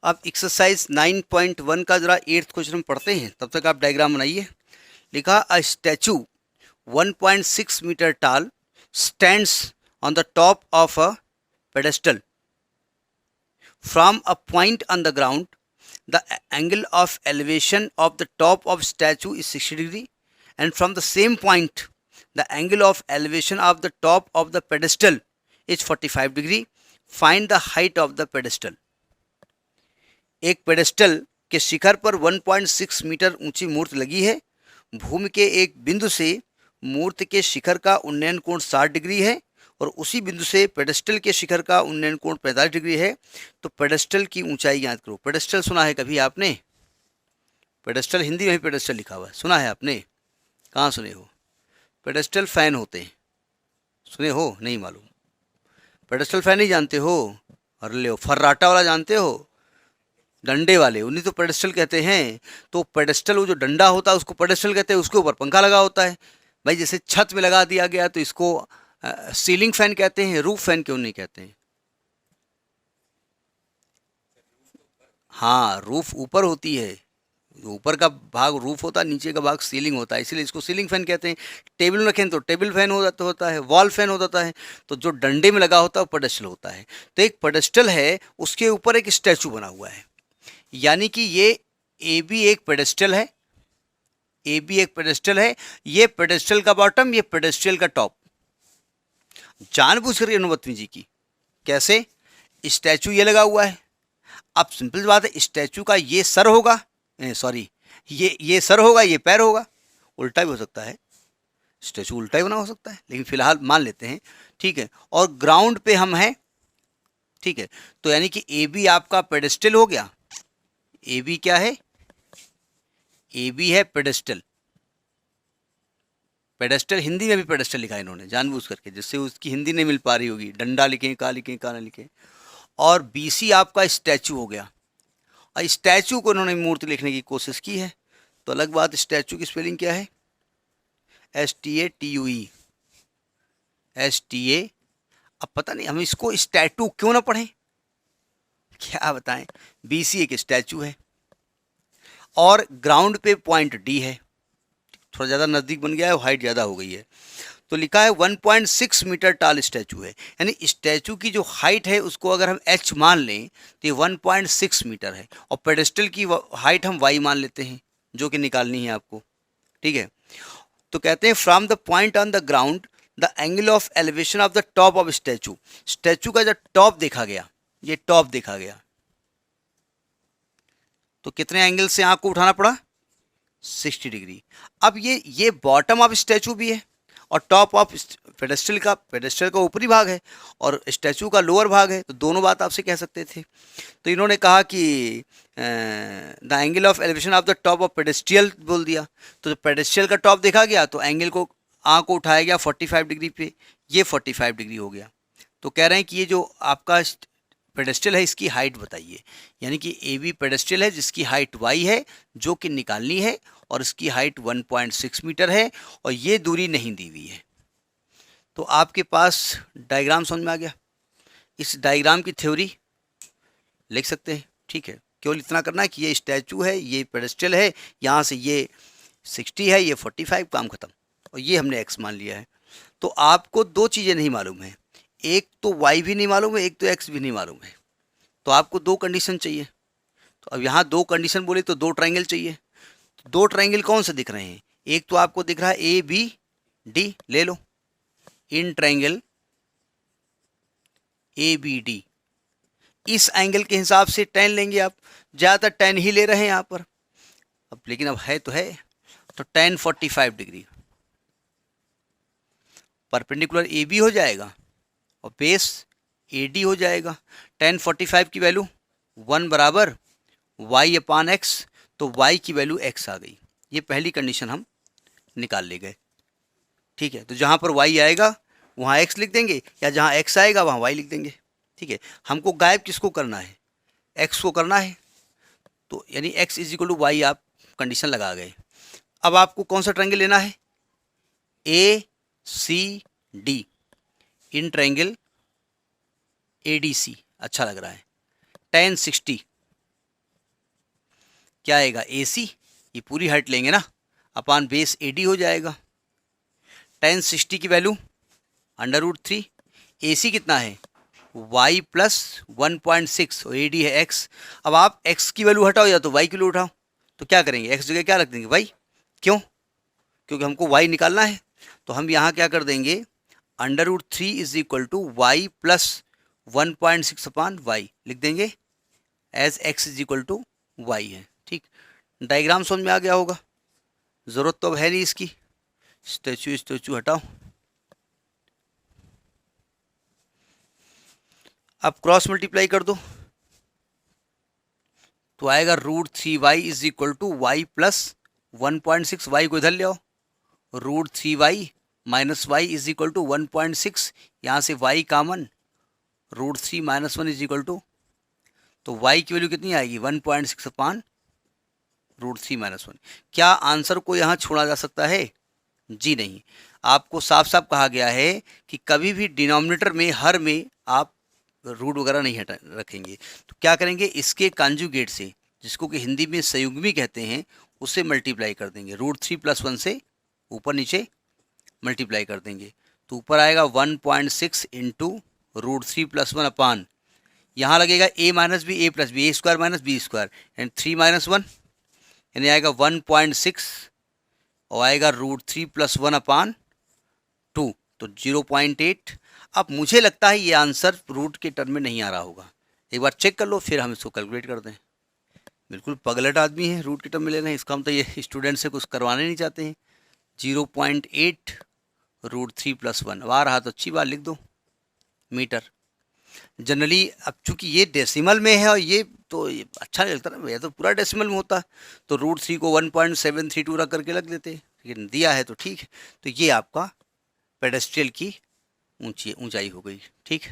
अब एक्सरसाइज 9.1 का जरा 8th क्वेश्चन हम पढ़ते हैं, तब तक आप डायग्राम बनाइए। लिखा a statue 1.6 metre tall stands on the top of a pedestal. From a point on the ground, the angle of elevation of the top of statue is 60 degree, and from the same point, the angle of elevation of the top of the pedestal is 45 degree. Find the height of the pedestal. एक pedestal के शिखर पर 1.6 metre ऊंची मूर्ति लगी है। भूमि के एक बिंदु से मूर्ति के शिखर का उन्नयन कोण 60 डिग्री है और उसी बिंदु से पेडेस्टल के शिखर का उन्नयन कोण 45 डिग्री है। तो पेडेस्टल की ऊंचाई ज्ञात करो। पेडेस्टल सुना है कभी आपने? पेडेस्टल हिंदी में ही पेडेस्टल लिखा हुआ है, सुना है आपने? कहाँ सुने हो? पेडेस्टल फैन होते हैं, सुने हो? नहीं मालूम? पेडेस्टल फैन नहीं जानते हो? अरे ले, फर्राटा वाला जानते हो? डंडे वाले, उन्हीं तो पेडेस्टल कहते हैं। तो पेडेस्टल, वो जो डंडा होता है उसको पेडेस्टल कहते हैं, उसके ऊपर पंखा लगा होता है। भाई जैसे छत में लगा दिया गया तो इसको सीलिंग फैन कहते हैं, रूफ फैन क्यों नहीं कहते हैं? हाँ, रूफ ऊपर होती है, जो ऊपर का भाग रूफ होता है, नीचे का भाग सीलिंग होता है, इसीलिए इसको सीलिंग फैन कहते हैं। टेबल में रखें तो टेबल फैन होता है, वॉल फैन हो जाता है। तो जो डंडे में लगा होता है वो पेडेस्टल होता है। तो एक पेडेस्टल है, उसके ऊपर एक स्टैचू बना हुआ है, यानी कि ये ए बी एक पेडेस्टल है। ए बी एक पेडेस्टल है, ये पेडेस्टल का बॉटम, ये पेडेस्टल का टॉप। जानबूझ कर बदतमीजी की। कैसे? स्टैचू ये लगा हुआ है। अब सिंपल बात है, स्टैचू का ये सर होगा, सॉरी, ये सर होगा, ये पैर होगा। उल्टा भी हो सकता है, स्टैचू उल्टा ही बना हो सकता है, लेकिन फिलहाल मान लेते हैं, ठीक है। और ग्राउंड पे हम हैं, ठीक है। तो यानी कि ए बी आपका पेडेस्टल हो गया। ए बी क्या है? ए बी है पेडेस्टल। पेडेस्टल हिंदी में भी पेडेस्टल लिखा है इन्होंने जानबूझ करके, जिससे उसकी हिंदी नहीं मिल पा रही होगी। डंडा लिखें, का लिखें, का ना लिखें। और बी सी आपका स्टैचू हो गया। और स्टैचू को इन्होंने मूर्ति लिखने की कोशिश की है, तो अलग बात। स्टैचू की स्पेलिंग क्या है? STATUE, STA। अब पता नहीं हम इसको स्टैटू क्यों ना पढ़ें, क्या बताएं। BC एक स्टैचू है और ग्राउंड पे पॉइंट डी है, थोड़ा ज़्यादा नज़दीक बन गया है, हाइट ज़्यादा हो गई है। तो लिखा है 1.6 मीटर टाल स्टैचू है, यानी स्टैचू की जो हाइट है उसको अगर हम h मान लें तो ये 1.6 मीटर है, और पेडेस्टल की हाइट हम y मान लेते हैं, जो कि निकालनी है आपको, ठीक है। तो कहते हैं from the point on the ground the angle of elevation of the top of statute. Statue का जब टॉप देखा गया, ये टॉप देखा गया, तो कितने एंगल से आंख को उठाना पड़ा? 60 डिग्री। अब ये बॉटम ऑफ स्टैचू भी है और टॉप ऑफ पेडेस्टल का ऊपरी भाग है और स्टैचू का लोअर भाग है, तो दोनों बात आपसे कह सकते थे। तो इन्होंने कहा कि the angle of elevation of the top of pedestal बोल दिया। तो जब पेडेस्ट्रियल का टॉप देखा गया तो एंगल को आंख को उठाया गया 45 डिग्री पे, ये 45 डिग्री हो गया। तो कह रहे हैं कि ये जो आपका पेडेस्टल है इसकी हाइट बताइए, यानी कि ए बी पेडेस्टल है जिसकी हाइट y है, जो कि निकालनी है, और इसकी हाइट 1.6 मीटर है और ये दूरी नहीं दी हुई है। तो आपके पास डायग्राम समझ में आ गया। इस डायग्राम की थ्योरी लिख सकते हैं, ठीक है। केवल इतना करना है कि ये स्टैचू है, ये पेडेस्टल है, यहाँ से ये 60 है, ये 45, काम खत्म। और ये हमने x मान लिया है। तो आपको दो चीज़ें नहीं मालूम है, एक तो y भी नहीं मालूम है, एक तो x भी नहीं मालूम है। तो आपको दो कंडीशन चाहिए। तो अब यहाँ दो कंडीशन बोले तो दो ट्राइंगल चाहिए। तो दो ट्राइंगल कौन से दिख रहे हैं? एक तो आपको दिख रहा है ABD, ले लो। इन ट्राइंगल ABD, इस एंगल के हिसाब से tan लेंगे आप। ज़्यादातर tan ही ले रहे हैं यहाँ पर, अब लेकिन अब है तो है। तो tan 45 डिग्री परपेंडिकुलर AB हो जाएगा और बेस AD हो जाएगा। tan 45 की वैल्यू 1 बराबर y/x, तो y की वैल्यू x आ गई। ये पहली कंडीशन हम निकाल ले गए, ठीक है। तो जहाँ पर y आएगा वहाँ x लिख देंगे, या जहाँ x आएगा वहाँ y लिख देंगे, ठीक है। हमको गायब किसको करना है? x को करना है। तो यानी x is equal to y आप कंडीशन लगा गए। अब आपको कौन सा ट्रायंगल लेना है? ACD, इन ट्रायंगल ADC अच्छा लग रहा है। tan 60 क्या आएगा AC, ये पूरी हाइट लेंगे ना, अपान बेस AD हो जाएगा। tan 60 की वैल्यू √3, AC कितना है y प्लस 1.6 और AD है x। अब आप x की वैल्यू हटाओ या तो y की वैल्यू उठाओ, तो क्या करेंगे, x जगह क्या रख देंगे y, क्यों, क्योंकि हमको y निकालना है। तो हम यहाँ क्या कर देंगे, √3 is equal to y plus 1.6 upon y लिख देंगे, as x is equal to y है। ठीक, डायग्राम समझ में आ गया होगा, ज़रूरत तो अब है नहीं इसकी, स्टैचू हटाओ। अब क्रॉस मल्टीप्लाई कर दो, तो आएगा √3y is equal to y plus 1.6, y को इधर ले आओ, √3y minus y is equal to 1.6, यहाँ से y common, √3 minus 1 is equal to, तो y की वैल्यू कितनी आएगी 1.6 अपान √3 माइनस 1। क्या आंसर को यहाँ छोड़ा जा सकता है, जी नहीं। आपको साफ साफ कहा गया है कि कभी भी डिनोमिनेटर में, हर में आप रूट वगैरह नहीं हटा रखेंगे। तो क्या करेंगे, इसके कॉन्जुगेट से, जिसको कि हिंदी में संयुग्मी कहते हैं, उससे मल्टीप्लाई कर देंगे, √3 + 1 से ऊपर नीचे मल्टीप्लाई कर देंगे, तो ऊपर आएगा 1.6 इंटू √3 + 1 अपान, यहाँ लगेगा a minus B, a plus B, A² minus B² and 3 minus 1, यानी आएगा 1.6 और आएगा √3 + 1 अपान 2, तो 0.8। अब मुझे लगता है ये आंसर रूट के टर्म में नहीं आ रहा होगा, एक बार चेक कर लो, फिर हम इसको कैलकुलेट कर दें। बिल्कुल पगलट आदमी है, रूट के टर्म में ले रहे हैं, इसका हम तो ये स्टूडेंट से कुछ करवाने नहीं चाहते हैं। 0.8 √3 + 1, अब आ रहा तो अच्छी बात, लिख दो मीटर। जनरली अब चूंकि ये डेसिमल में है और ये तो ये अच्छा नहीं लगता ना, ये तो पूरा डेसिमल में होता, तो √3 को 1.732 रख करके लग लेते, लेकिन दिया है तो ठीक है। तो ये आपका पेडेस्ट्रियल की ऊंचाई हो गई। ठीक।